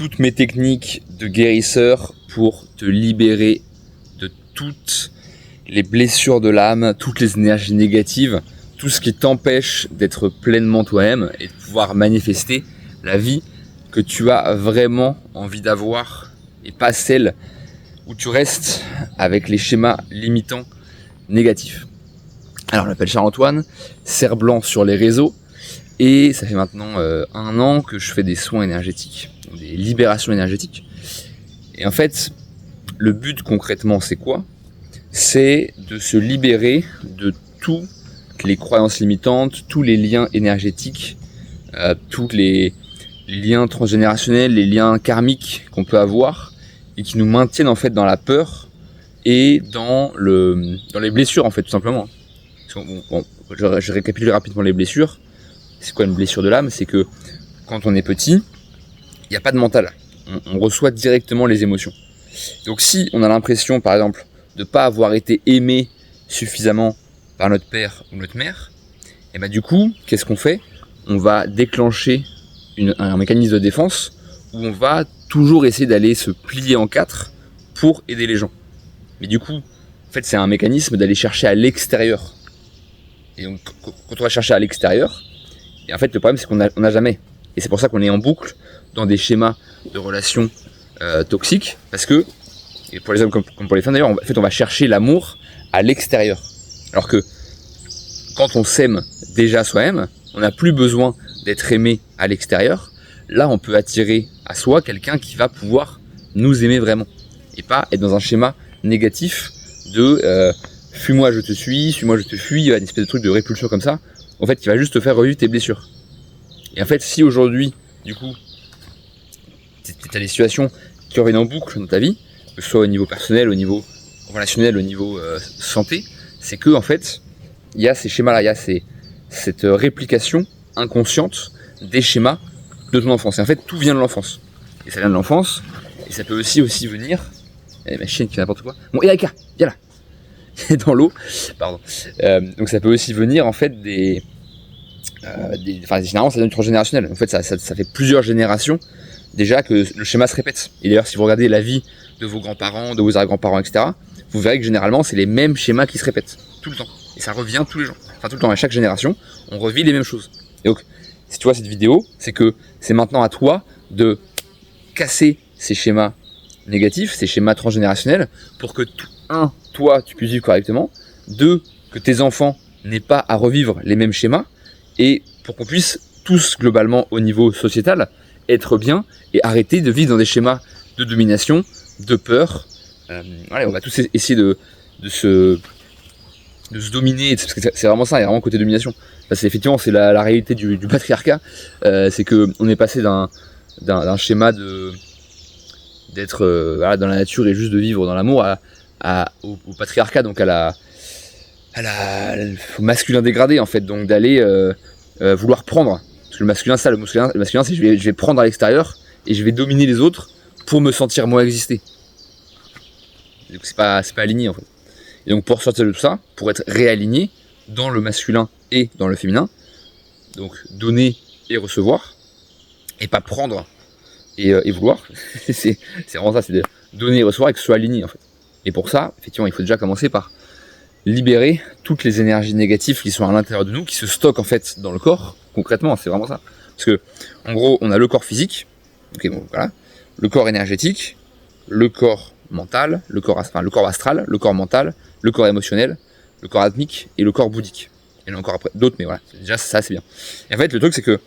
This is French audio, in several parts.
toutes mes techniques de guérisseur pour te libérer de toutes les blessures de l'âme, toutes les énergies négatives, tout ce qui t'empêche d'être pleinement toi-même et de pouvoir manifester la vie que tu as vraiment envie d'avoir et pas celle où tu restes avec les schémas limitants négatifs. Alors, je m'appelle Charles-Antoine, cerf blanc sur les réseaux, et ça fait maintenant 1 an que je fais des soins énergétiques, des libérations énergétiques. Et en fait, le but concrètement, c'est quoi? C'est de se libérer de toutes les croyances limitantes, tous les liens énergétiques, tous les liens transgénérationnels, les liens karmiques qu'on peut avoir et qui nous maintiennent en fait dans la peur et dans les blessures en fait, tout simplement. Bon, je récapitule rapidement les blessures. C'est quoi une blessure de l'âme? C'est que quand on est petit, il n'y a pas de mental. On reçoit directement les émotions. Donc si on a l'impression, par exemple, de ne pas avoir été aimé suffisamment par notre père ou notre mère, et ben du coup, qu'est-ce qu'on fait? On va déclencher un mécanisme de défense où on va toujours essayer d'aller se plier en 4 pour aider les gens. Mais du coup, en fait, c'est un mécanisme d'aller chercher à l'extérieur. Et donc, quand on va chercher à l'extérieur, et en fait, le problème, c'est qu'on n'a jamais. Et c'est pour ça qu'on est en boucle dans des schémas de relations toxiques, parce que, et pour les hommes comme pour les femmes d'ailleurs, en fait, on va chercher l'amour à l'extérieur. Alors que, quand on s'aime déjà soi-même, on n'a plus besoin d'être aimé à l'extérieur. Là, on peut attirer à soi quelqu'un qui va pouvoir nous aimer vraiment. Et pas être dans un schéma négatif de fuis-moi, je te suis-moi, je te fuis, une espèce de truc de répulsion comme ça. En fait, qui va juste te faire revivre tes blessures. Et en fait, si aujourd'hui, du coup, tu as des situations qui reviennent en boucle dans ta vie, que ce soit au niveau personnel, au niveau relationnel, au niveau santé, c'est que en fait, il y a ces schémas-là, il y a cette réplication inconsciente des schémas de ton enfance. Et en fait, tout vient de l'enfance. Et ça vient de l'enfance, et ça peut aussi venir... ma chienne qui fait n'importe quoi. Bon, Erika, viens là. Dans l'eau, pardon. Donc ça peut aussi venir en fait généralement ça vient du transgénérationnel. En fait, ça fait plusieurs générations déjà que le schéma se répète. Et d'ailleurs, si vous regardez la vie de vos grands-parents, de vos arrière-grands-parents, etc., vous verrez que généralement c'est les mêmes schémas qui se répètent tout le temps. Et ça revient tous les jours. Enfin, tout le temps, à chaque génération, on revit les mêmes choses. Et donc, si tu vois cette vidéo, c'est que c'est maintenant à toi de casser ces schémas négatifs, ces schémas transgénérationnels, pour que toi, tu puisses vivre correctement, 2, que tes enfants n'aient pas à revivre les mêmes schémas, et pour qu'on puisse tous, globalement, au niveau sociétal, être bien et arrêter de vivre dans des schémas de domination, de peur. Allez, on va tous essayer de se dominer, parce que c'est vraiment ça, il y a vraiment côté domination. Effectivement, c'est la réalité du patriarcat, c'est qu'on est passé d'un schéma d'être dans la nature et juste de vivre dans l'amour au patriarcat, donc au masculin dégradé en fait, donc d'aller vouloir prendre. Parce que le masculin, c'est je vais prendre à l'extérieur et je vais dominer les autres pour me sentir moi exister. Donc c'est pas aligné en fait. Et donc pour sortir de tout ça, pour être réaligné dans le masculin et dans le féminin, donc donner et recevoir, et pas prendre et vouloir, c'est vraiment ça, c'est de donner et recevoir et que ce soit aligné en fait. Et pour ça, effectivement, il faut déjà commencer par libérer toutes les énergies négatives qui sont à l'intérieur de nous, qui se stockent en fait dans le corps, concrètement, c'est vraiment ça. Parce que, en gros, on a le corps physique, le corps énergétique, le corps mental, le corps astral, le corps mental, le corps émotionnel, le corps atmique et le corps bouddhique. Il y en a encore après d'autres, mais voilà, déjà ça c'est bien. Et en fait, le truc c'est que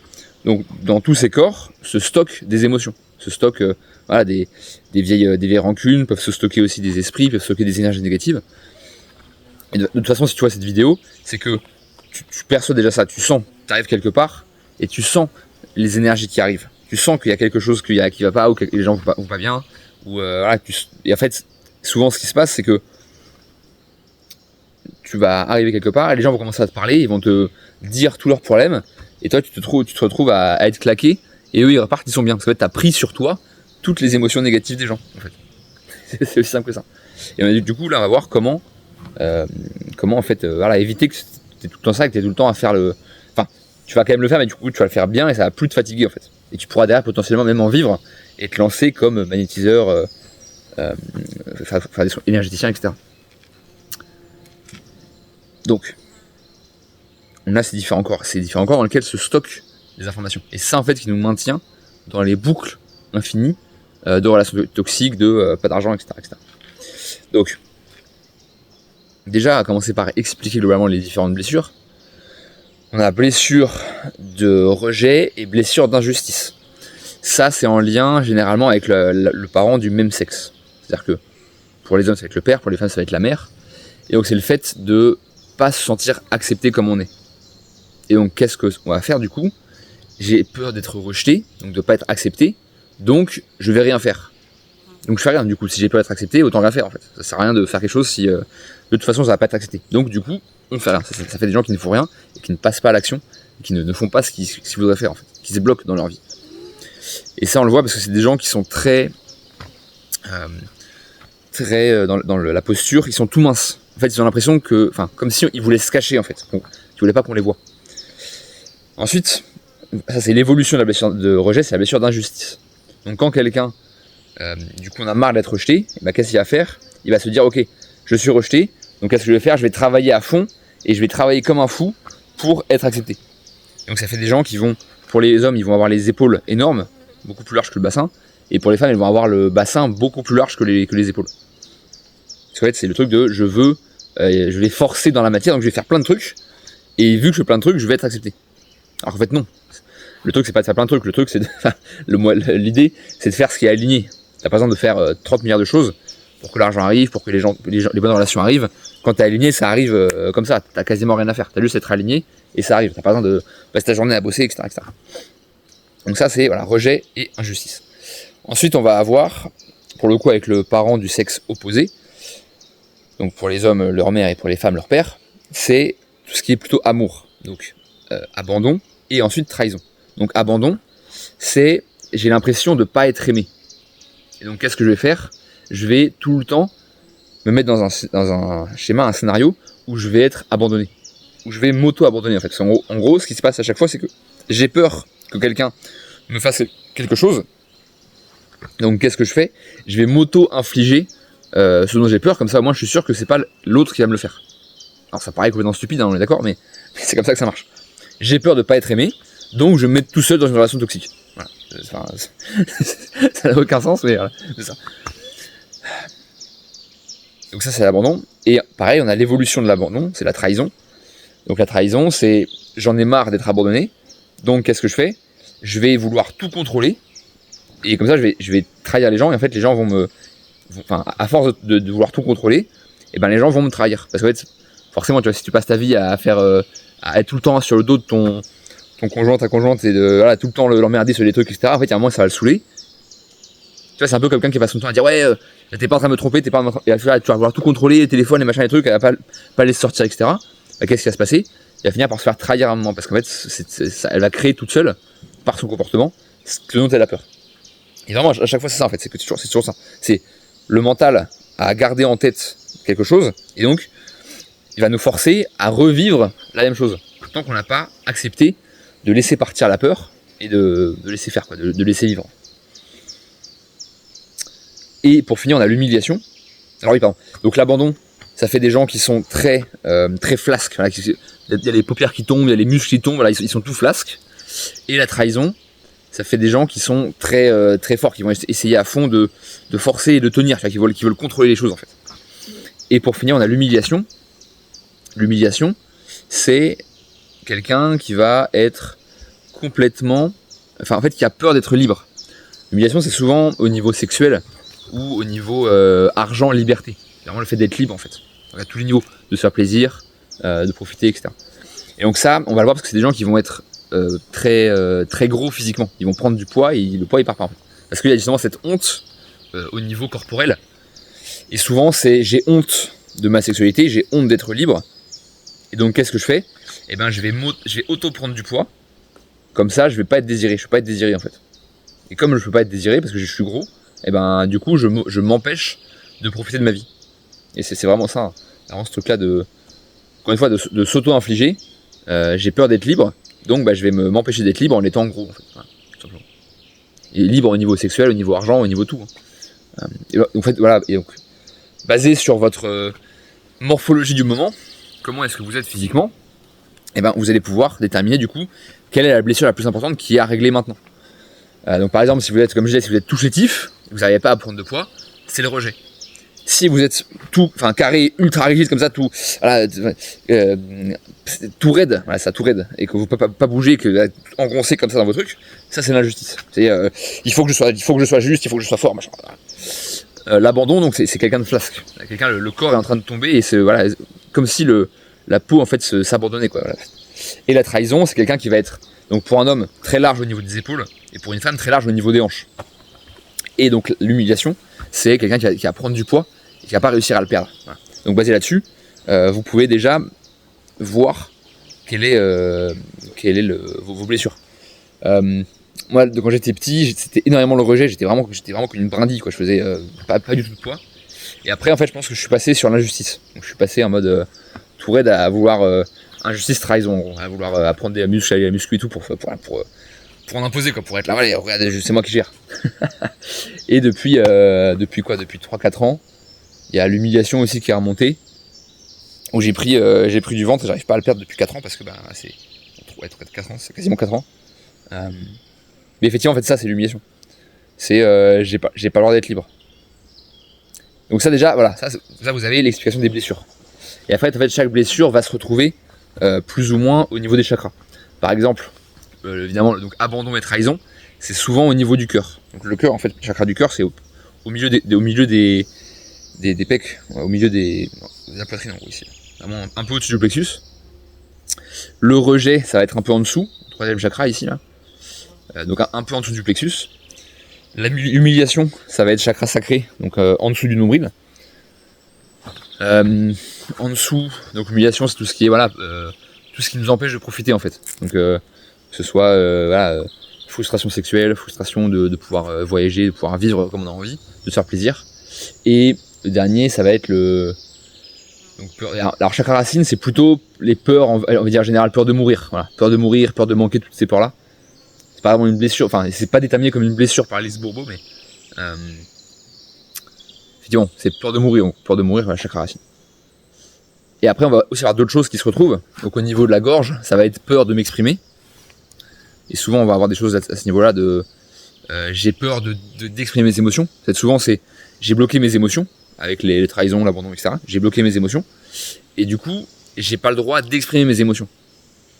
donc, dans tous ces corps se stockent des émotions, se stockent des vieilles rancunes, peuvent se stocker aussi des esprits, peuvent stocker des énergies négatives. Et de toute façon, si tu vois cette vidéo, c'est que tu perçois déjà ça, tu sens, tu arrives quelque part et tu sens les énergies qui arrivent. Tu sens qu'il y a quelque chose qui va pas, ou que les gens vont pas bien, ou et en fait, souvent ce qui se passe, c'est que tu vas arriver quelque part et les gens vont commencer à te parler, ils vont te dire tous leurs problèmes, et toi tu te retrouves à être claqué, et eux ils repartent, ils sont bien, parce que tu as pris sur toi toutes les émotions négatives des gens, en fait. C'est aussi simple que ça. Et du coup là on va voir comment en fait éviter que tu es tout le temps ça, que tu es tout le temps à faire tu vas quand même le faire, mais du coup tu vas le faire bien et ça va plus te fatiguer en fait. Et tu pourras derrière potentiellement même en vivre et te lancer comme magnétiseur, faire des soins énergéticiens, etc. Donc, on a ces différents corps dans lesquels se stockent des informations. Et c'est ça en fait qui nous maintient dans les boucles infinies de relations toxiques, de pas d'argent, etc., etc. Donc, déjà, à commencer par expliquer globalement les différentes blessures. On a blessure de rejet et blessure d'injustice. Ça, c'est en lien généralement avec le parent du même sexe. C'est-à-dire que pour les hommes, ça va être le père, pour les femmes, ça va être la mère. Et donc, c'est le fait de pas se sentir accepté comme on est. Et donc, qu'est-ce qu'on va faire du coup? J'ai peur d'être rejeté, donc de pas être accepté, donc je vais rien faire. Donc je fais rien du coup, si j'ai peur d'être accepté, autant rien faire en fait. Ça sert à rien de faire quelque chose si de toute façon ça va pas être accepté. Donc du coup, on fait rien. Ça fait des gens qui ne font rien, et qui ne passent pas à l'action, et qui ne font pas ce qu'ils voudraient faire en fait, qui se bloquent dans leur vie. Et ça on le voit parce que c'est des gens qui sont très dans la posture, ils sont tout minces. En fait ils ont l'impression que, enfin comme si ils voulaient se cacher en fait, qu'ils voulaient pas qu'on les voit. Ensuite, ça c'est l'évolution de la blessure de rejet, c'est la blessure d'injustice. Donc quand quelqu'un, du coup on a marre d'être rejeté, et ben, qu'est-ce qu'il va faire? Il va se dire ok, je suis rejeté, donc qu'est-ce que je vais faire? Je vais travailler à fond, et je vais travailler comme un fou pour être accepté. Donc ça fait des gens qui vont, pour les hommes, ils vont avoir les épaules énormes, beaucoup plus larges que le bassin, et pour les femmes, ils vont avoir le bassin beaucoup plus large que les épaules. Parce qu'en fait c'est le truc de je vais forcer dans la matière, donc je vais faire plein de trucs, et vu que je fais plein de trucs, je vais être accepté. Alors qu'en fait non. Le truc c'est pas de faire plein de trucs, le truc c'est l'idée c'est de faire ce qui est aligné. T'as pas besoin de faire 30 milliards de choses pour que l'argent arrive, pour que les bonnes relations arrivent. Quand t'es aligné, ça arrive comme ça, t'as quasiment rien à faire. T'as juste à être aligné et ça arrive. T'as pas besoin de passer ta journée à bosser, etc., etc. Donc ça c'est rejet et injustice. Ensuite on va avoir, pour le coup avec le parent du sexe opposé, donc pour les hommes leur mère et pour les femmes leur père, c'est tout ce qui est plutôt amour. Donc abandon et ensuite trahison. Donc abandon, c'est j'ai l'impression de ne pas être aimé. Et donc qu'est-ce que je vais faire? Je vais tout le temps me mettre dans un schéma, un scénario où je vais être abandonné. Où je vais m'auto-abandonner en fait. En gros, ce qui se passe à chaque fois, c'est que j'ai peur que quelqu'un me fasse quelque chose. Donc qu'est-ce que je fais? Je vais m'auto-infliger ce dont j'ai peur, comme ça au moins je suis sûr que c'est pas l'autre qui va me le faire. Alors ça paraît complètement stupide, hein, on est d'accord, mais c'est comme ça que ça marche. J'ai peur de pas être aimé, donc je me mets tout seul dans une relation toxique. Voilà. Enfin, ça n'a aucun sens, mais voilà, c'est ça. Donc ça c'est l'abandon. Et pareil, on a l'évolution de l'abandon, c'est la trahison. Donc la trahison, c'est j'en ai marre d'être abandonné, donc qu'est-ce que je fais? Je vais vouloir tout contrôler, et comme ça je vais trahir les gens, et en fait les gens à force de vouloir tout contrôler, et ben les gens vont me trahir. Parce qu'en fait, forcément, tu vois, si tu passes ta vie à être tout le temps sur le dos de ton conjoint, ta conjointe, et de tout le temps l'emmerder sur des trucs, etc. En fait, il y a un moment, ça va le saouler. Tu vois, c'est un peu comme quelqu'un qui passe son temps à dire ouais, t'es pas en train de me tromper, tu vas vouloir tout contrôler, les téléphones, les machins, les trucs, elle va pas laisser sortir, etc. Bah, qu'est-ce qui va se passer? Il va finir par se faire trahir à un moment, parce qu'en fait, elle va créer toute seule, par son comportement, ce dont elle a peur. Et vraiment, à chaque fois, c'est ça en fait, c'est toujours ça. C'est le mental à garder en tête quelque chose, et donc il va nous forcer à revivre la même chose. Tant qu'on n'a pas accepté de laisser partir la peur et de laisser faire, quoi, de laisser vivre. Et pour finir, on a l'humiliation. Alors oui, pardon. Donc l'abandon, ça fait des gens qui sont très flasques. Voilà, il y a les paupières qui tombent, il y a les muscles qui tombent, voilà, ils sont tout flasques. Et la trahison, ça fait des gens qui sont très forts, qui vont essayer à fond de forcer et de tenir, qui veulent contrôler les choses en fait. Et pour finir, on a l'humiliation. L'humiliation, c'est quelqu'un qui va être complètement... Enfin, en fait, qui a peur d'être libre. L'humiliation, c'est souvent au niveau sexuel ou au niveau argent, liberté. C'est vraiment le fait d'être libre, en fait. Donc, à tous les niveaux, de se faire plaisir, de profiter, etc. Et donc ça, on va le voir parce que c'est des gens qui vont être très gros physiquement. Ils vont prendre du poids et le poids, il part pas, en fait. Parce qu'il y a justement cette honte au niveau corporel. Et souvent, c'est j'ai honte de ma sexualité, j'ai honte d'être libre. Et donc qu'est-ce que je fais? Eh ben je vais auto prendre du poids. Comme ça je vais pas être désiré. Je peux pas être désiré en fait. Et comme je peux pas être désiré parce que je suis gros, eh ben du coup je m'empêche de profiter de ma vie. Et c'est vraiment ça, hein. Vraiment ce truc là encore une fois de s'auto-infliger. J'ai peur d'être libre, donc je vais m'empêcher d'être libre en étant gros en fait. Voilà, tout simplement. Il est libre au niveau sexuel, au niveau argent, au niveau tout. Et en fait, voilà. Et donc, basé sur votre morphologie du moment, comment est-ce que vous êtes physiquement, et ben vous allez pouvoir déterminer du coup quelle est la blessure la plus importante qui est à régler maintenant. Donc par exemple, si vous êtes, comme je disais, si vous êtes tout chétif, vous n'arrivez pas à prendre de poids, c'est le rejet. Si vous êtes carré, ultra rigide comme ça, tout raide, voilà, ça tout raide, et que vous ne pouvez pas bouger, que vous êtes engoncé comme ça dans vos trucs, ça c'est l'injustice. C'est il faut que je sois juste, il faut que je sois fort, machin. L'abandon, donc c'est quelqu'un de flasque. Quelqu'un, le corps est en train de tomber et c'est voilà, comme si la peau en fait s'abandonnait quoi. Voilà. Et la trahison, c'est quelqu'un qui va être donc pour un homme très large au niveau des épaules et pour une femme très large au niveau des hanches. Et donc l'humiliation, c'est quelqu'un qui va prendre du poids et qui va pas réussir à le perdre. Voilà. Donc basé là-dessus, vous pouvez déjà voir quel est vos blessures. Moi, quand j'étais petit, c'était énormément le rejet. J'étais vraiment comme une brindille, quoi. Je faisais pas du tout de poids. Et après, en fait, je pense que je suis passé sur l'injustice. Donc, je suis passé en mode tout raide à vouloir injustice, trahison, à vouloir apprendre des muscles, à muscu et tout pour en imposer, quoi, pour être là. Allez, regardez, c'est moi qui gère. Et depuis 3-4 ans, il y a l'humiliation aussi qui est remontée. Où j'ai pris du ventre et j'arrive pas à le perdre depuis 4 ans parce que c'est 4 ans, c'est quasiment 4 ans. Mais effectivement, en fait, ça, c'est l'humiliation. C'est j'ai pas le droit d'être libre. Donc ça déjà, voilà, ça vous avez l'explication des blessures. Et après, en fait, chaque blessure va se retrouver plus ou moins au niveau des chakras. Par exemple, évidemment, donc abandon et trahison, c'est souvent au niveau du cœur. Donc le cœur, en fait, le chakra du cœur, c'est au milieu des pecs, au milieu de la poitrine, en gros, ici. Vraiment un peu au-dessus du plexus. Le rejet, ça va être un peu en dessous, le 3e chakra, ici, là. Donc un peu en dessous du plexus. L'humiliation, ça va être chakra sacré, donc en dessous du nombril. En dessous, donc l'humiliation, c'est tout ce qui est tout ce qui nous empêche de profiter en fait. Donc que ce soit frustration sexuelle, frustration de pouvoir voyager, de pouvoir vivre comme on a envie, de se faire plaisir. Et le dernier, ça va être donc alors chakra racine, c'est plutôt les peurs, on va dire en général, peur de mourir, voilà, peur de mourir, peur de manquer, toutes ces peurs-là. C'est pas vraiment une blessure, enfin c'est pas déterminé comme une blessure par Alice Bourbeau, mais effectivement, c'est peur de mourir, voilà, chakra racine. Et après, on va aussi avoir d'autres choses qui se retrouvent. Donc au niveau de la gorge, ça va être peur de m'exprimer. Et souvent, on va avoir des choses à ce niveau-là j'ai peur d'exprimer mes émotions. Souvent, j'ai bloqué mes émotions avec les trahisons, l'abandon, etc. J'ai bloqué mes émotions. Et du coup, j'ai pas le droit d'exprimer mes émotions.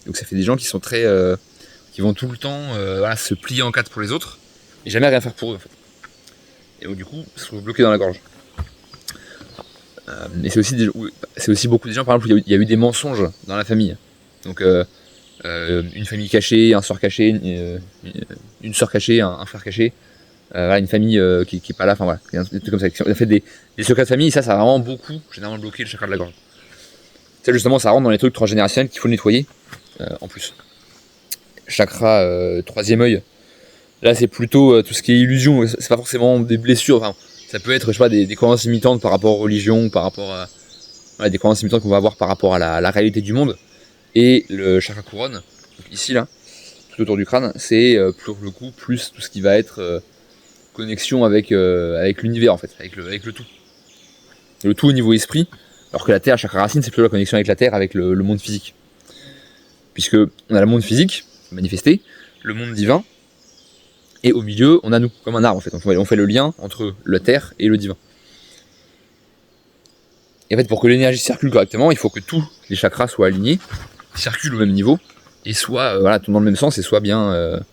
Donc ça fait des gens qui sont qui vont tout le temps se plier en quatre pour les autres et jamais rien faire pour eux en fait. Et donc du coup, ils se trouvent bloqués dans la gorge. Et c'est aussi beaucoup de gens, par exemple, où il y a eu des mensonges dans la famille. Donc une famille cachée, un sœur caché, une sœur cachée, un frère caché, une famille qui est pas là, enfin voilà, des trucs comme ça. On a fait des secrets de famille, et ça a vraiment beaucoup, généralement bloqué le chakra de la gorge. Ça justement, ça rentre dans les trucs transgénérationnels qu'il faut nettoyer, en plus. Chakra 3e œil, là c'est plutôt tout ce qui est illusion, c'est pas forcément des blessures, enfin, ça peut être, je sais pas, des croyances limitantes par rapport aux religions, par rapport à des croyances limitantes qu'on va avoir par rapport à la réalité du monde. Et le chakra couronne, donc ici là, tout autour du crâne, c'est pour le coup plus tout ce qui va être connexion avec l'univers en fait, avec le tout. Le tout au niveau esprit, alors que la terre, chakra racine, c'est plutôt la connexion avec la terre, avec le monde physique. Puisque on a le monde physique, manifesté, le monde divin, et au milieu, on a nous, comme un arbre en fait. On fait le lien entre la terre et le divin. Et en fait, pour que l'énergie circule correctement, il faut que tous les chakras soient alignés, circulent au même niveau, et soient tournent dans le même sens, et soient tournent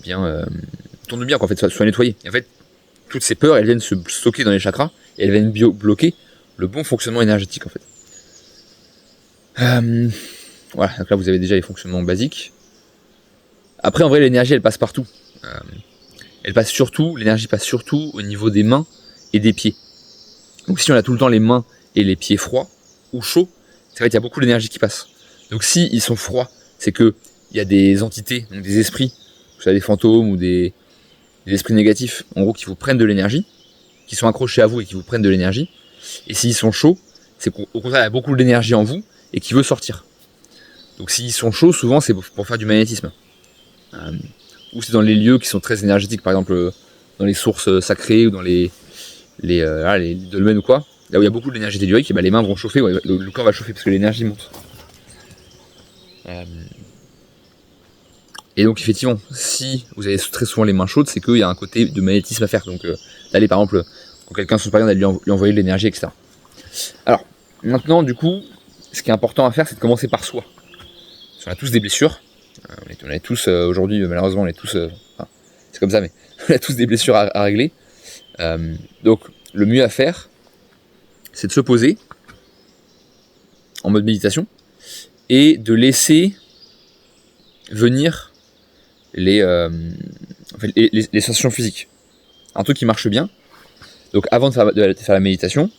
bien, quoi, en fait, soient nettoyés. Et en fait, toutes ces peurs, elles viennent se stocker dans les chakras, et elles viennent bloquer le bon fonctionnement énergétique, en fait. Voilà, donc là, vous avez déjà les fonctionnements basiques. Après, en vrai, l'énergie, elle passe partout. L'énergie passe surtout au niveau des mains et des pieds. Donc si on a tout le temps les mains et les pieds froids ou chauds, c'est vrai qu'il y a beaucoup d'énergie qui passe. Donc si ils sont froids, c'est que il y a des entités, donc des esprits, soit des fantômes ou des esprits négatifs, en gros, qui vous prennent de l'énergie, qui sont accrochés à vous et qui vous prennent de l'énergie. Et s'ils sont chauds, c'est qu'au contraire, il y a beaucoup d'énergie en vous et qui veut sortir. Donc s'ils sont chauds, souvent c'est pour faire du magnétisme. ou c'est dans les lieux qui sont très énergétiques, par exemple dans les sources sacrées ou dans les dolmens ou quoi, là où il y a beaucoup d'énergie tellurique, et les mains vont chauffer, ouais, le corps va chauffer parce que l'énergie monte. Et donc effectivement, si vous avez très souvent les mains chaudes, c'est qu'il y a un côté de magnétisme à faire. Donc d'aller par exemple, quand quelqu'un se parvient, d'aller lui envoyer de l'énergie, etc. Alors, maintenant du coup, ce qui est important à faire, c'est de commencer par soi. On a tous des blessures. On a tous, aujourd'hui, malheureusement, on est tous... c'est comme ça, mais on a tous des blessures à régler. Donc, le mieux à faire, c'est de se poser en mode méditation et de laisser venir les sensations physiques. Un truc qui marche bien. Donc, avant de faire la méditation,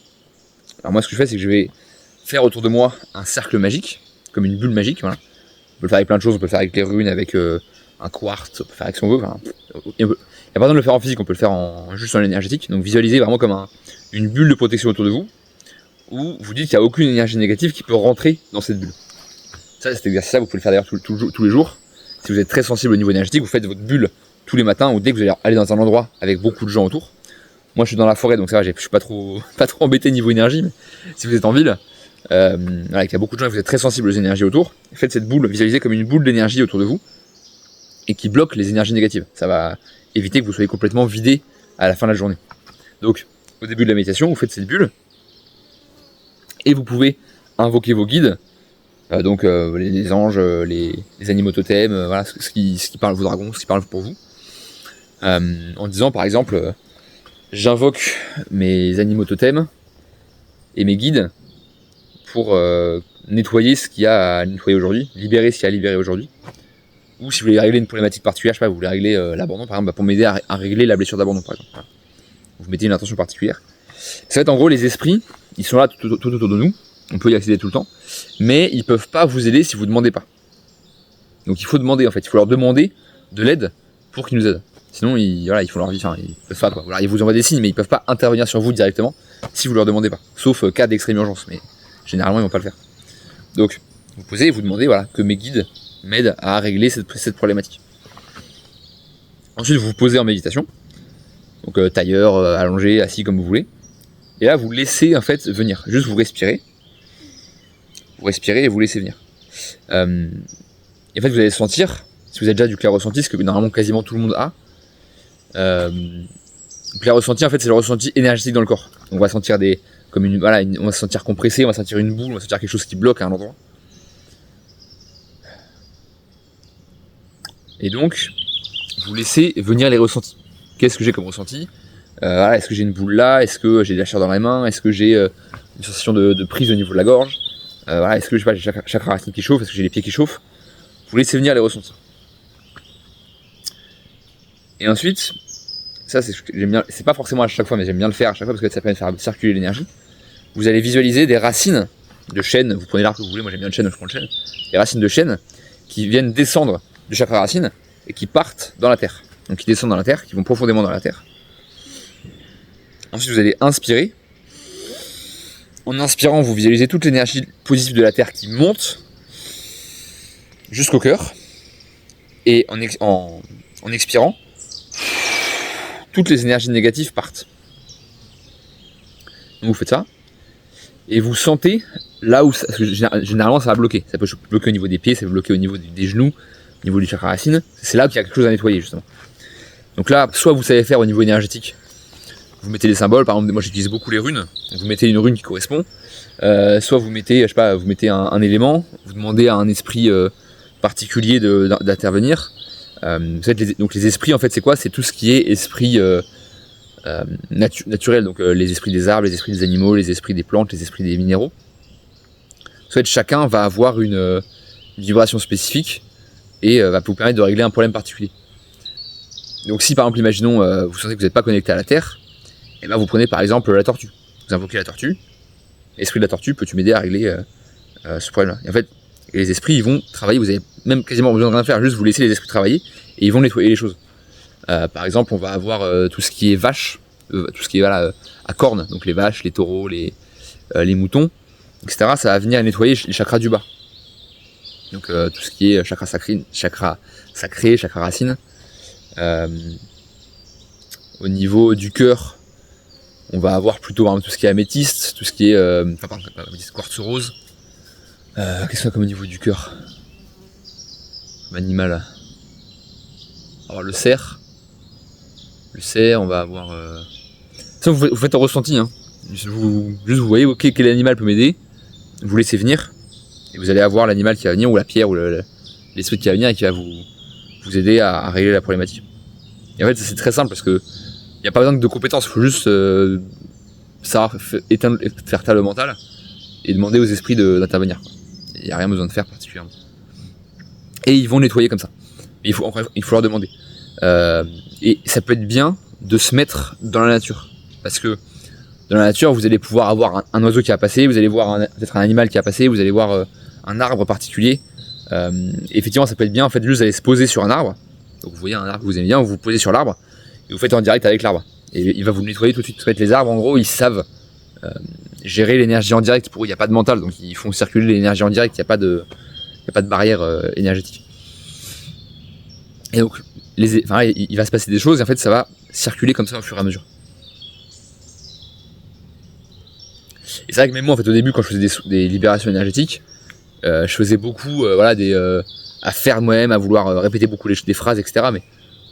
alors moi, ce que je fais, c'est que je vais faire autour de moi un cercle magique, comme une bulle magique, voilà. On peut le faire avec plein de choses, on peut le faire avec les runes, avec un quartz, on peut le faire avec ce qu'on veut. Enfin, il n'y a pas besoin de le faire en physique, on peut le faire juste en énergétique. Donc visualisez vraiment comme une bulle de protection autour de vous, où vous dites qu'il n'y a aucune énergie négative qui peut rentrer dans cette bulle. Ça, cet exercice-là, vous pouvez le faire d'ailleurs tous les jours. Si vous êtes très sensible au niveau énergétique, vous faites votre bulle tous les matins, ou dès que vous allez aller dans un endroit avec beaucoup de gens autour. Moi je suis dans la forêt, donc ça va, je suis pas trop embêté niveau énergie, mais si vous êtes en ville, voilà, qu'il y a beaucoup de gens et que vous êtes très sensible aux énergies autour, faites cette boule, visualisez comme une boule d'énergie autour de vous et qui bloque les énergies négatives. Ça va éviter que vous soyez complètement vidé à la fin de la journée. Donc, au début de la méditation, vous faites cette bulle et vous pouvez invoquer vos guides, donc les anges, les animaux totems, voilà, ce qui parle vos dragons, ce qui parle pour vous, en disant par exemple, j'invoque mes animaux totems et mes guides pour nettoyer ce qu'il y a à nettoyer aujourd'hui, libérer ce qu'il y a à libérer aujourd'hui. Ou si vous voulez régler une problématique particulière, je sais pas, vous voulez régler l'abandon par exemple, pour m'aider à régler la blessure d'abandon par exemple. Voilà. Vous mettez une intention particulière. Ça va être en gros les esprits, ils sont là tout autour de nous, on peut y accéder tout le temps, mais ils peuvent pas vous aider si vous ne demandez pas. Donc il faut demander en fait, il faut leur demander de l'aide pour qu'ils nous aident. Sinon ils font leur vie, enfin ils peuvent pas quoi. Voilà, ils vous envoient des signes, mais ils peuvent pas intervenir sur vous directement si vous leur demandez pas. Sauf cas d'extrême urgence, mais généralement ils vont pas le faire. Donc vous posez et vous demandez voilà, que mes guides m'aident à régler cette problématique. Ensuite vous vous posez en méditation, donc tailleur, allongé, assis comme vous voulez. Et là vous laissez en fait venir, juste vous respirez et vous laissez venir. Et en fait vous allez sentir, si vous avez déjà du clair ressenti, ce que normalement quasiment tout le monde a, le clair ressenti en fait c'est le ressenti énergétique dans le corps. Donc on va sentir on va se sentir compressé, on va sentir une boule, on va sentir quelque chose qui bloque à un endroit. Et donc vous laissez venir les ressentis. Qu'est-ce que j'ai comme ressenti ? Voilà, est-ce que j'ai une boule là ? Est-ce que j'ai de la chair dans les mains ? Est-ce que j'ai une sensation de prise au niveau de la gorge ? Voilà, est-ce que j'ai chakra racine qui chauffe ? Est-ce que j'ai les pieds qui chauffent ? Vous laissez venir les ressentis. Et ensuite, ça c'est ce que j'aime bien, c'est pas forcément à chaque fois, mais j'aime bien le faire à chaque fois parce que ça permet de faire circuler l'énergie. Vous allez visualiser des racines de chêne, vous prenez l'arbre que vous voulez, moi j'aime bien le chêne, donc je prends le chêne. Des racines de chêne qui viennent descendre du chakra racine et qui partent dans la terre. Donc qui descendent dans la terre, qui vont profondément dans la terre. Ensuite vous allez inspirer. En inspirant, vous visualisez toute l'énergie positive de la terre qui monte jusqu'au cœur. Et en expirant, toutes les énergies négatives partent. Donc vous faites ça. Et vous sentez là où... généralement ça va bloquer. Ça peut bloquer au niveau des pieds, ça peut bloquer au niveau des genoux, au niveau du chakra racine. C'est là qu'il y a quelque chose à nettoyer justement. Donc là, soit vous savez faire au niveau énergétique, vous mettez des symboles, par exemple moi j'utilise beaucoup les runes, donc vous mettez une rune qui correspond, soit vous mettez, je sais pas, vous mettez un élément, vous demandez à un esprit particulier d'intervenir. Donc les esprits en fait c'est quoi ? C'est tout ce qui est esprit naturel, donc les esprits des arbres, les esprits des animaux, les esprits des plantes, les esprits des minéraux. En fait chacun va avoir une vibration spécifique et va vous permettre de régler un problème particulier. Donc si par exemple imaginons vous sentez que vous n'êtes pas connecté à la terre, et ben vous prenez par exemple la tortue. Vous invoquez la tortue. L'esprit de la tortue, peux-tu m'aider à régler ce problème-là ? Et en fait, les esprits ils vont travailler, vous avez même quasiment besoin de rien faire, juste vous laissez les esprits travailler et ils vont nettoyer les choses. Par exemple, on va avoir tout ce qui est vache, tout ce qui est à cornes, donc les vaches, les taureaux, les moutons, etc. Ça va venir nettoyer les chakras du bas. Donc tout ce qui est chakra sacré, chakra racine, Au niveau du cœur, on va avoir plutôt tout ce qui est améthyste, tout ce qui est améthyste, quartz rose. Qu'est-ce qu'on a comme au niveau du cœur, comme animal? Alors le cerf, on va avoir. Ça vous faites un ressenti, hein. Vous voyez quel animal peut m'aider, vous laissez venir, et vous allez avoir l'animal qui va venir, ou la pierre, ou l'esprit qui va venir et qui va vous aider à régler la problématique. Et en fait c'est très simple parce que il n'y a pas besoin de compétences, il faut juste savoir faire taire le mental et demander aux esprits d'intervenir. Il n'y a rien besoin de faire particulièrement. Et ils vont nettoyer comme ça. Il faut leur demander. Et ça peut être bien de se mettre dans la nature. Parce que dans la nature, vous allez pouvoir avoir un oiseau qui va passer, vous allez voir peut-être un animal qui va passer, vous allez voir un arbre particulier. Effectivement, ça peut être bien, en fait, juste d'aller se poser sur un arbre. Donc vous voyez un arbre que vous aimez bien, vous vous posez sur l'arbre, et vous faites en direct avec l'arbre. Et il va vous le nettoyer tout de suite. En fait, les arbres, en gros, ils savent gérer l'énergie en direct. Pour eux, il n'y a pas de mental, donc ils font circuler l'énergie en direct, il n'y a pas de barrière énergétique. Et donc, il va se passer des choses, et en fait, ça va circuler comme ça au fur et à mesure. Et c'est vrai que même moi, en fait, au début, quand je faisais des libérations énergétiques, je faisais beaucoup, à faire moi-même, à vouloir répéter beaucoup des phrases, etc. Mais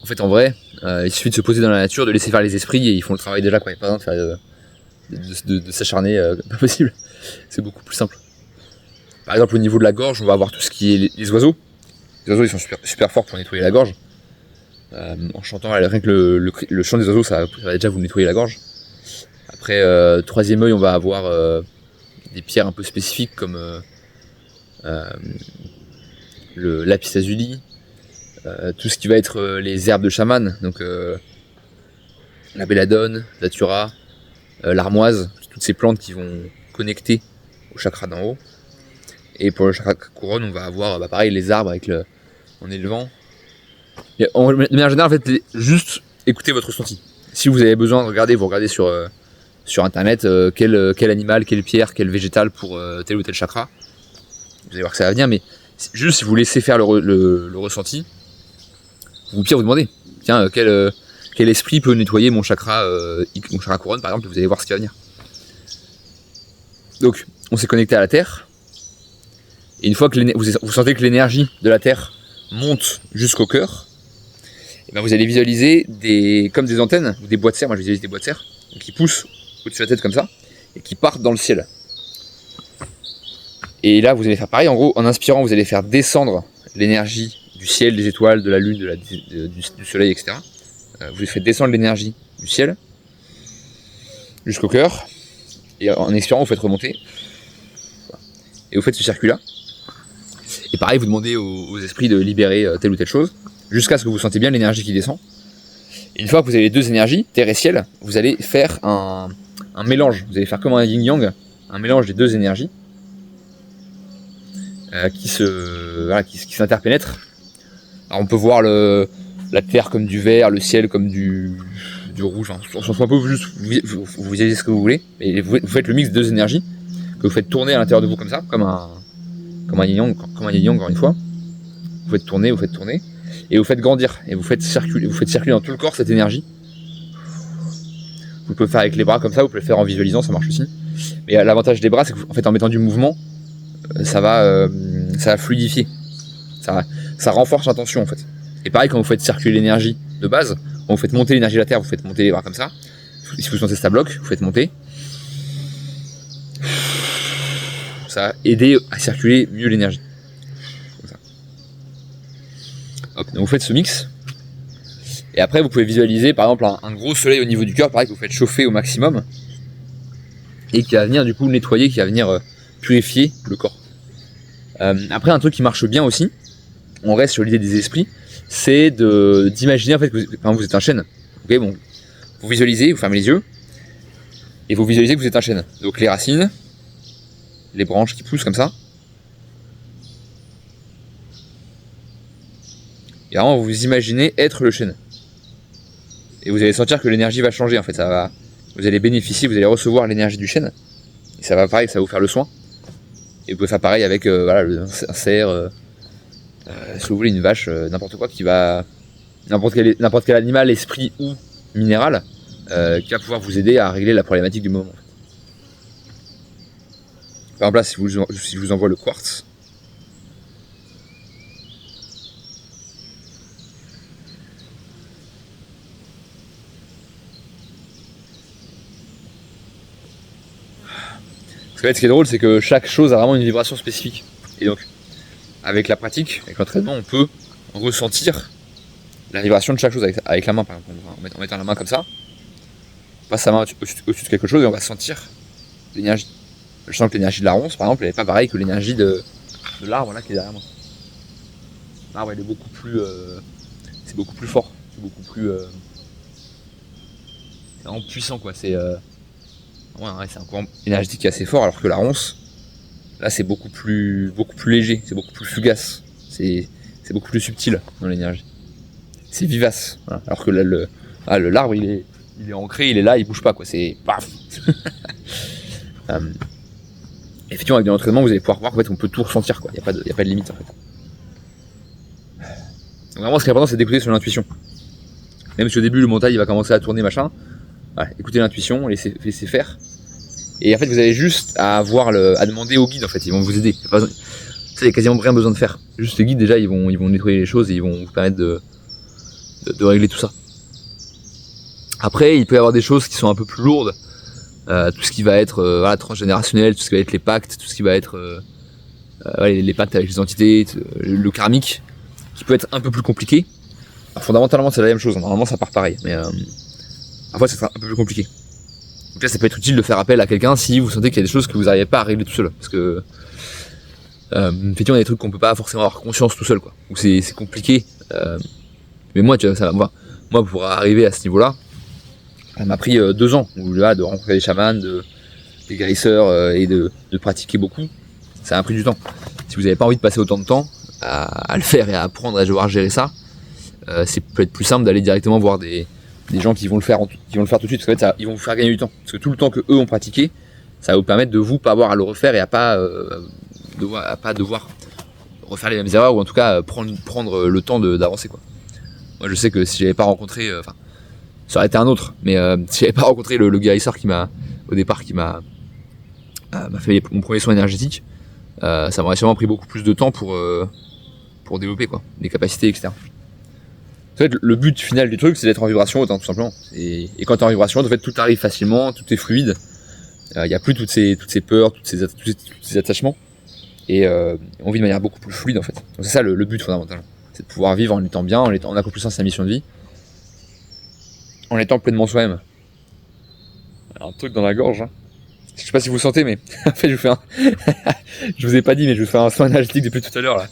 en fait, en vrai, il suffit de se poser dans la nature, de laisser faire les esprits, et ils font le travail déjà, quoi. Il n'y a pas besoin de s'acharner, pas possible. C'est beaucoup plus simple. Par exemple, au niveau de la gorge, on va avoir tout ce qui est les oiseaux. Les oiseaux, ils sont super forts pour nettoyer la gorge. En chantant, rien que le chant des oiseaux, ça va déjà vous nettoyer la gorge. Après, troisième œil, on va avoir des pierres un peu spécifiques comme le lapis lazuli, tout ce qui va être les herbes de chaman, donc la belladone, la datura, l'armoise, toutes ces plantes qui vont connecter au chakra d'en haut. Et pour le chakra couronne, on va avoir pareil les arbres en élevant. Et de manière générale, en fait, juste écoutez votre ressenti. Si vous avez besoin de regarder, vous regardez sur internet quel animal, quelle pierre, quel végétal pour tel ou tel chakra. Vous allez voir que ça va venir, mais juste si vous laissez faire le ressenti, ou pire vous demandez, tiens, quel esprit peut nettoyer mon chakra couronne par exemple, et vous allez voir ce qui va venir. Donc on s'est connecté à la terre, et une fois que vous sentez que l'énergie de la terre monte jusqu'au cœur, et ben vous allez visualiser comme des antennes, ou des bois de serre, moi je visualise des bois de serre, qui poussent au-dessus de la tête comme ça, et qui partent dans le ciel. Et là vous allez faire pareil, en gros en inspirant vous allez faire descendre l'énergie du ciel, des étoiles, de la lune, du soleil, etc. Vous faites descendre l'énergie du ciel jusqu'au cœur, et en expirant vous faites remonter, et vous faites ce circuit là. Et pareil vous demandez aux esprits de libérer telle ou telle chose, jusqu'à ce que vous sentez bien l'énergie qui descend. Et une fois que vous avez les deux énergies, terre et ciel, vous allez faire un mélange, vous allez faire comme un yin-yang, un mélange des deux énergies, qui s'interpénètrent. Alors on peut voir la terre comme du vert, le ciel comme du rouge, enfin, on s'en fout un peu, juste vous visualisez ce que vous voulez, et vous faites le mix de deux énergies, que vous faites tourner à l'intérieur de vous comme ça, comme un yin-yang, encore une fois. Vous faites tourner, et vous faites grandir, et vous faites circuler dans tout le corps cette énergie. Vous pouvez le faire avec les bras comme ça, vous pouvez le faire en visualisant, ça marche aussi. Mais l'avantage des bras, c'est qu'en fait en mettant du mouvement, ça va fluidifier, ça renforce l'intention en fait. Et pareil quand vous faites circuler l'énergie de base, quand vous faites monter l'énergie de la terre, vous faites monter les bras comme ça. Si vous sentez que ça bloque, vous faites monter. Ça va aider à circuler mieux l'énergie. Comme ça. Hop, donc vous faites ce mix. Et après vous pouvez visualiser par exemple un gros soleil au niveau du cœur, pareil que vous faites chauffer au maximum. Et qui va venir du coup nettoyer, qui va venir purifier le corps. Après un truc qui marche bien aussi, on reste sur l'idée des esprits, c'est d'imaginer en fait que vous êtes un chêne. Okay, bon, vous visualisez, vous fermez les yeux, et vous visualisez que vous êtes un chêne. Donc les racines, les branches qui poussent comme ça. Et vraiment vous imaginez être le chêne. Et vous allez sentir que l'énergie va changer en fait, vous allez bénéficier, vous allez recevoir l'énergie du chêne. Et ça va pareil, ça va vous faire le soin. Et vous pouvez faire pareil avec un cerf, si vous voulez une vache, n'importe quoi qui va n'importe quel animal, esprit ou minéral qui va pouvoir vous aider à régler la problématique du moment. Par exemple là, si je vous envoie le quartz, parce que en fait, ce qui est drôle, c'est que chaque chose a vraiment une vibration spécifique. Et donc, avec la pratique, avec l'entraînement, on peut ressentir la vibration de chaque chose avec la main, par exemple. En mettant la main comme ça, on passe sa main au-dessus de quelque chose et on va sentir l'énergie. Je sens que l'énergie de la ronce, par exemple, elle n'est pas pareille que l'énergie de l'arbre là qui est derrière moi. L'arbre, il est beaucoup plus, c'est beaucoup plus fort, c'est beaucoup plus vraiment puissant, quoi. C'est c'est un courant énergétique assez fort, alors que la ronce, là, c'est beaucoup plus léger, c'est beaucoup plus fugace, c'est beaucoup plus subtil dans l'énergie. C'est vivace, voilà. Alors que là, l'arbre, il est ancré, il est là, il bouge pas, quoi. C'est paf. Effectivement, avec de l'entraînement, vous allez pouvoir voir qu'en fait, on peut tout ressentir, quoi. Il n'y a pas de limite, en fait. Donc vraiment, ce qui est important, c'est d'écouter son intuition. Même si au début, le mental, il va commencer à tourner, machin. Voilà, écoutez l'intuition, laissez faire. Et en fait, vous avez juste à demander aux guides, en fait. Ils vont vous aider. Il n'y a quasiment rien besoin de faire. Juste les guides, déjà, ils vont nettoyer les choses et ils vont vous permettre de régler tout ça. Après, il peut y avoir des choses qui sont un peu plus lourdes. Tout ce qui va être transgénérationnel, tout ce qui va être les pactes, tout ce qui va être les pactes avec les entités, le karmique, qui peut être un peu plus compliqué. Alors, fondamentalement, c'est la même chose. Normalement, ça part pareil. Mais parfois, ça sera un peu plus compliqué. Donc là, ça peut être utile de faire appel à quelqu'un si vous sentez qu'il y a des choses que vous n'arrivez pas à régler tout seul. Parce que, effectivement, il y a des trucs qu'on peut pas forcément avoir conscience tout seul, quoi. Ou c'est compliqué. Mais moi, tu vois, moi, pour arriver à ce niveau-là, ça m'a pris 2 ans. De rencontrer des chamans, des guérisseurs et de pratiquer beaucoup. Ça m'a pris du temps. Si vous n'avez pas envie de passer autant de temps à le faire et à apprendre à devoir gérer ça, c'est peut-être plus simple d'aller directement voir des gens qui vont le faire tout de suite, parce qu'en fait, ils vont vous faire gagner du temps. Parce que tout le temps que eux ont pratiqué, ça va vous permettre de vous pas avoir à le refaire et à pas devoir refaire les mêmes erreurs, ou en tout cas prendre le temps d'avancer, quoi. Moi, je sais que si j'avais pas rencontré, ça aurait été un autre, mais si j'avais pas rencontré le guérisseur qui m'a fait mon premier soin énergétique, ça m'aurait sûrement pris beaucoup plus de temps pour développer, quoi, des capacités, etc. En fait, le but final du truc, c'est d'être en vibration, tout simplement. Et quand tu es en vibration, en fait, tout arrive facilement, tout est fluide. Il n'y a plus toutes ces peurs, tous ces attachements. Et on vit de manière beaucoup plus fluide, en fait. Donc c'est ça le but fondamental. C'est de pouvoir vivre en étant bien, en accomplissant sa mission de vie, en étant pleinement soi-même. Un truc dans la gorge, hein. Je sais pas si vous le sentez, mais en fait, je vous ai pas dit, mais je vous fais un soin énergétique depuis tout à l'heure, là.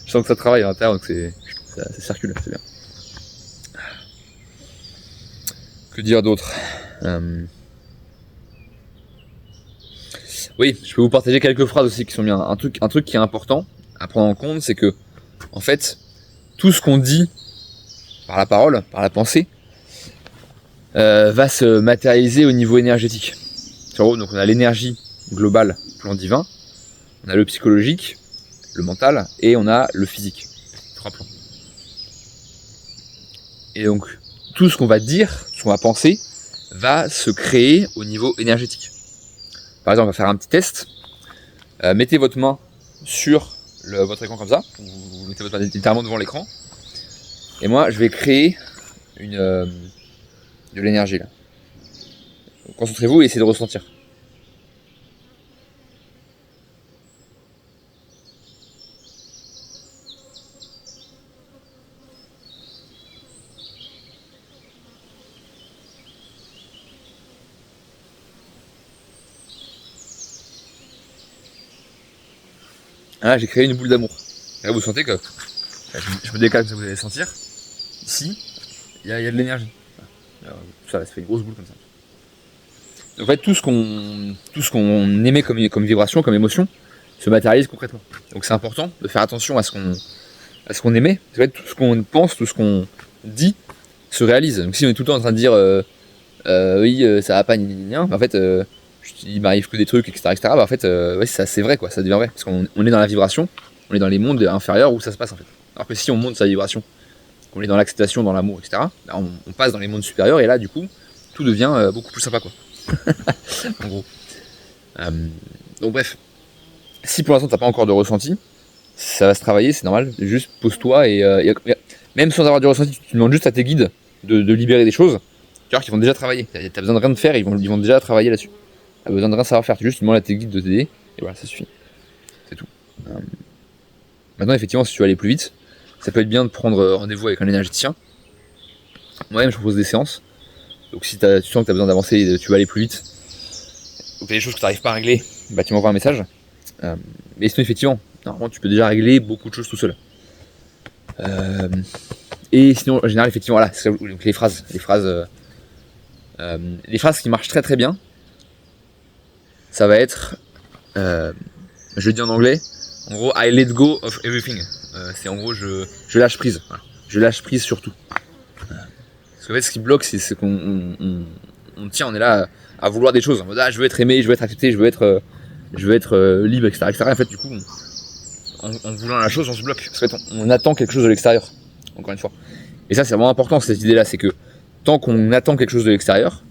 Je sens que ça travaille à l'intérieur, donc ça circule, c'est bien. Que dire d'autre? Oui, je peux vous partager quelques phrases aussi qui sont bien. Un truc qui est important à prendre en compte, c'est que, en fait, tout ce qu'on dit par la parole, par la pensée, va se matérialiser au niveau énergétique. Donc on a l'énergie globale, plan divin, on a le psychologique, le mental, et on a le physique. 3 plans. Et donc, tout ce qu'on va dire, ce qu'on va penser, va se créer au niveau énergétique. Par exemple, on va faire un petit test. Mettez votre main sur votre écran comme ça. Vous mettez votre main littéralement devant l'écran. Et moi, je vais créer de l'énergie là. Concentrez-vous et essayez de ressentir. Là, j'ai créé une boule d'amour. Et là, vous sentez que je me décale, comme ça vous allez sentir. Ici, il y a de l'énergie. Ça fait une grosse boule comme ça. En fait, tout ce qu'on émet comme vibration, comme émotion, se matérialise concrètement. Donc c'est important de faire attention à ce qu'on émet. En fait, tout ce qu'on pense, tout ce qu'on dit se réalise. Donc si on est tout le temps en train de dire oui, ça va pas, en fait, il m'arrive que des trucs, etc. Bah, en fait, ouais, c'est vrai, quoi, ça devient vrai. Parce qu'on est dans la vibration, on est dans les mondes inférieurs où ça se passe, en fait. Alors que si on monte sa vibration qu'on est dans l'acceptation, dans l'amour, etc., bah, on passe dans les mondes supérieurs, et là, du coup, tout devient beaucoup plus sympa, quoi. En gros. Donc bref, si pour l'instant t'as pas encore de ressenti, ça va se travailler, c'est normal, juste pose-toi et même sans avoir de ressenti, tu demandes juste à tes guides de libérer des choses, tu vois qu'ils vont déjà travailler, t'as besoin de rien de faire, ils vont déjà travailler là-dessus. T'as besoin de rien savoir faire, tu demandes à tes guides de t'aider, et voilà, ça suffit. C'est tout. Maintenant, effectivement, si tu veux aller plus vite, ça peut être bien de prendre rendez-vous avec un énergéticien. Moi-même, je propose des séances. Donc si tu sens que tu as besoin d'avancer, tu vas aller plus vite, ou que tu as des choses que tu n'arrives pas à régler, bah, tu m'envoies un message. Mais sinon, effectivement, normalement, tu peux déjà régler beaucoup de choses tout seul. Et sinon, en général, effectivement, voilà, donc les phrases qui marchent très très bien, ça va être, je le dis en anglais, en gros, I let go of everything. C'est en gros, je lâche prise. Voilà. Je lâche prise sur tout. Parce qu'en fait, ce qui bloque, c'est qu'on on est là à vouloir des choses. En mode, je veux être aimé, je veux être accepté, je veux être libre, etc., etc. En fait, du coup, en voulant la chose, on se bloque. Parce qu'en fait, on attend quelque chose de l'extérieur. Encore une fois. Et ça, c'est vraiment important, cette idée-là. C'est que tant qu'on attend quelque chose de l'extérieur,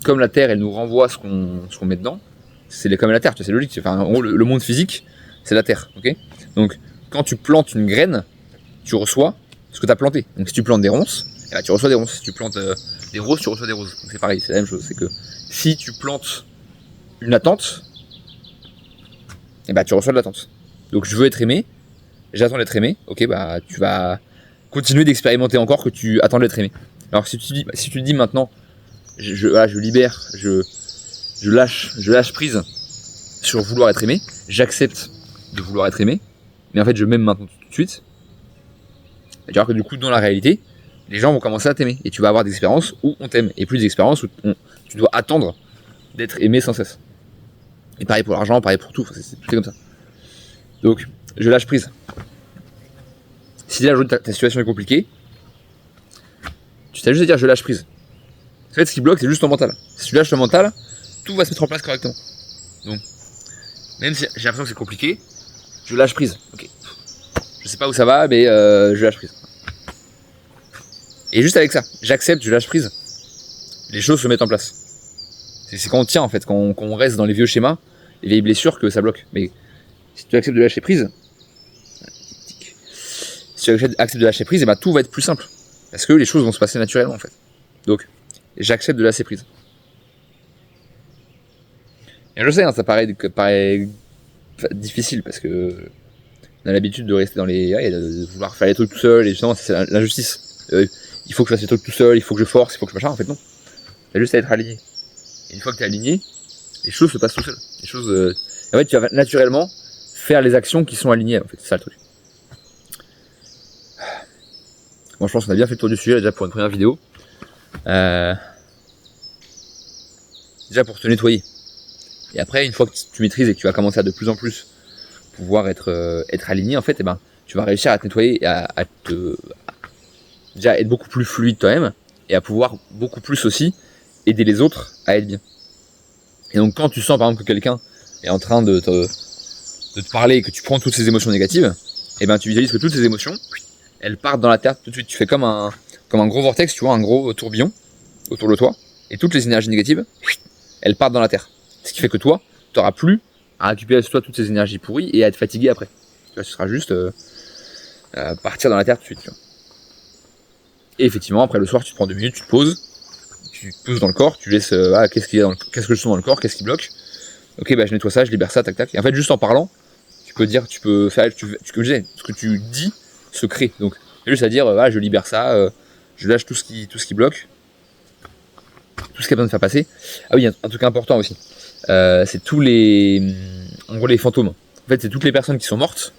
comme la Terre, elle nous renvoie ce qu'on met dedans, c'est comme la Terre, c'est logique. Enfin, en gros, le monde physique, c'est la Terre. Okay, donc, quand tu plantes une graine, tu reçois ce que tu as planté. Donc, si tu plantes des ronces, et bah, tu reçois des ronces. Si tu plantes des roses, tu reçois des roses. Donc, c'est pareil, c'est la même chose. C'est que si tu plantes une attente, et bah, tu reçois de l'attente. Donc, je veux être aimé, j'attends d'être aimé. Ok, bah, tu vas continuer d'expérimenter encore que tu attends d'être aimé. Alors, si tu dis maintenant, je libère, je lâche prise sur vouloir être aimé, j'accepte de vouloir être aimé, mais en fait, je m'aime maintenant tout de suite. Et tu vois que du coup, dans la réalité, les gens vont commencer à t'aimer. Et tu vas avoir des expériences où on t'aime. Et plus d'expériences où tu dois attendre d'être aimé sans cesse. Et pareil pour l'argent, pareil pour tout. Enfin, tout est comme ça. Donc, je lâche prise. Si là, ta situation est compliquée, tu t'as juste à dire je lâche prise. En fait, ce qui bloque, c'est juste ton mental. Si tu lâches ton mental, tout va se mettre en place correctement. Donc, même si j'ai l'impression que c'est compliqué, je lâche prise. Ok. Je sais pas où ça va, mais je lâche prise. Et juste avec ça, j'accepte, je lâche prise, les choses se mettent en place. C'est quand on tient en fait, quand on reste dans les vieux schémas, les vieilles blessures, que ça bloque. Mais si tu acceptes de lâcher prise, et ben, tout va être plus simple. Parce que les choses vont se passer naturellement en fait. Donc, j'accepte de lâcher prise. Et je sais, hein, ça paraît difficile parce que on a l'habitude de rester dans de vouloir faire les trucs tout seul, et justement, c'est l'injustice. Il faut que je fasse les trucs tout seul, il faut que je force, il faut que je machin. En fait, non. T'as juste à être aligné. Et une fois que t'es aligné, les choses se passent tout seul. Les choses, en fait, tu vas naturellement faire les actions qui sont alignées. En fait, c'est ça le truc. Bon, je pense qu'on a bien fait le tour du sujet déjà pour une première vidéo. Déjà pour te nettoyer. Et après, une fois que tu maîtrises et que tu vas commencer à de plus en plus pouvoir être aligné, en fait, et ben, tu vas réussir à te nettoyer et déjà être beaucoup plus fluide toi-même et à pouvoir beaucoup plus aussi aider les autres à être bien. Et donc quand tu sens par exemple que quelqu'un est en train de te parler et que tu prends toutes ces émotions négatives, et ben tu visualises que toutes ces émotions, elles partent dans la terre tout de suite. Tu fais comme un gros vortex, tu vois, un gros tourbillon autour de toi, et toutes les énergies négatives, elles partent dans la terre. Ce qui fait que toi, tu n'auras plus à récupérer sur toi toutes ces énergies pourries et à être fatigué après. Tu vois, ce sera juste partir dans la terre tout de suite. Tu vois. Et effectivement, après le soir, tu te prends 2 minutes, tu te poses dans le corps, tu laisses qu'est-ce que je sens dans le corps, qu'est-ce qui bloque. Ok, bah je nettoie ça, je libère ça, tac tac. Et en fait, juste en parlant, tu peux faire ce que tu dis se crée. Donc, c'est juste à dire, je libère ça, je lâche tout ce qui bloque, tout ce qui a besoin de faire passer. Ah oui, un truc important aussi, c'est en gros les fantômes. En fait, c'est toutes les personnes qui sont mortes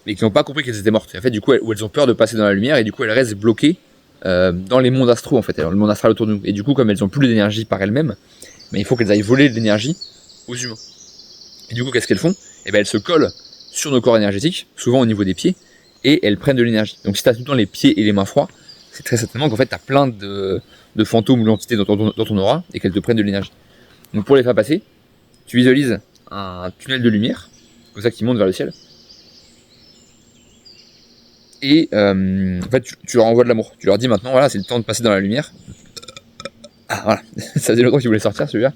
mais qui n'ont pas compris qu'elles étaient mortes. Et en fait, du coup, elles ont peur de passer dans la lumière et du coup, elles restent bloquées dans les mondes astraux en fait, alors, le monde astral autour de nous. Et du coup, comme elles ont plus d'énergie par elles-mêmes, mais il faut qu'elles aillent voler de l'énergie aux humains. Et du coup, qu'est-ce qu'elles font? Et ben, elles se collent sur nos corps énergétiques, souvent au niveau des pieds, et elles prennent de l'énergie. Donc, si tu as tout le temps les pieds et les mains froids, c'est très certainement qu'en fait, tu as plein de fantômes ou d'entités dans ton aura et qu'elles te prennent de l'énergie. Donc, pour les faire passer, tu visualises un tunnel de lumière, comme ça qui monte vers le ciel. Et en fait, tu leur envoies de l'amour. Tu leur dis maintenant, voilà, c'est le temps de passer dans la lumière. Ah, voilà, ça faisait longtemps qu'il voulait sortir celui-là.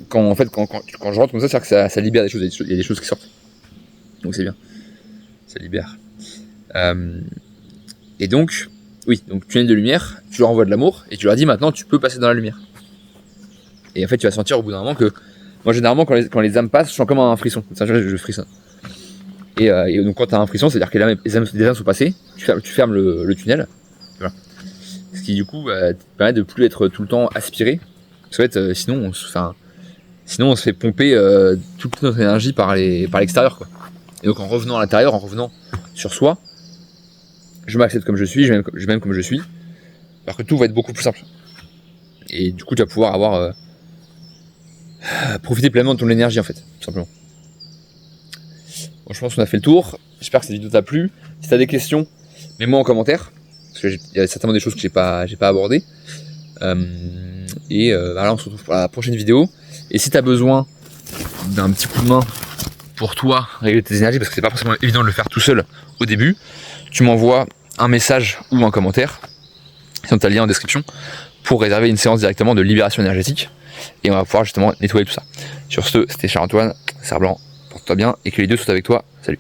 Quand je rentre comme ça, c'est-à-dire que ça libère des choses, il y a des choses qui sortent. Donc c'est bien, ça libère. Et donc, oui, donc tunnel de lumière, tu leur envoies de l'amour, et tu leur dis maintenant, tu peux passer dans la lumière. Et en fait, tu vas sentir au bout d'un moment que, moi généralement, quand les âmes passent, je sens comme un frisson. Ça, je frissonne. Et donc quand tu as un frisson, c'est-à-dire que les âmes sont passées, tu fermes le tunnel. Voilà. Ce qui du coup te permet de plus être tout le temps aspiré. Parce qu'en fait, sinon on se fait pomper toute notre énergie par l'extérieur, quoi. Et donc en revenant à l'intérieur, en revenant sur soi, je m'accepte comme je suis, je m'aime comme je suis. Alors que tout va être beaucoup plus simple. Et du coup tu vas pouvoir profiter pleinement de ton énergie en fait, tout simplement. Bon, je pense qu'on a fait le tour. J'espère que cette vidéo t'a plu. Si t'as des questions, mets-moi en commentaire. Parce qu'il y a certainement des choses que j'ai pas abordées. Voilà, on se retrouve pour la prochaine vidéo. Et si t'as besoin d'un petit coup de main pour toi régler tes énergies, parce que c'est pas forcément évident de le faire tout seul au début, tu m'envoies un message ou un commentaire. Sinon t'as le lien en description pour réserver une séance directement de libération énergétique. Et on va pouvoir justement nettoyer tout ça. Sur ce, c'était Charles-Antoine, Cerf-Blanc. Porte-toi bien et que les dieux soient avec toi. Salut.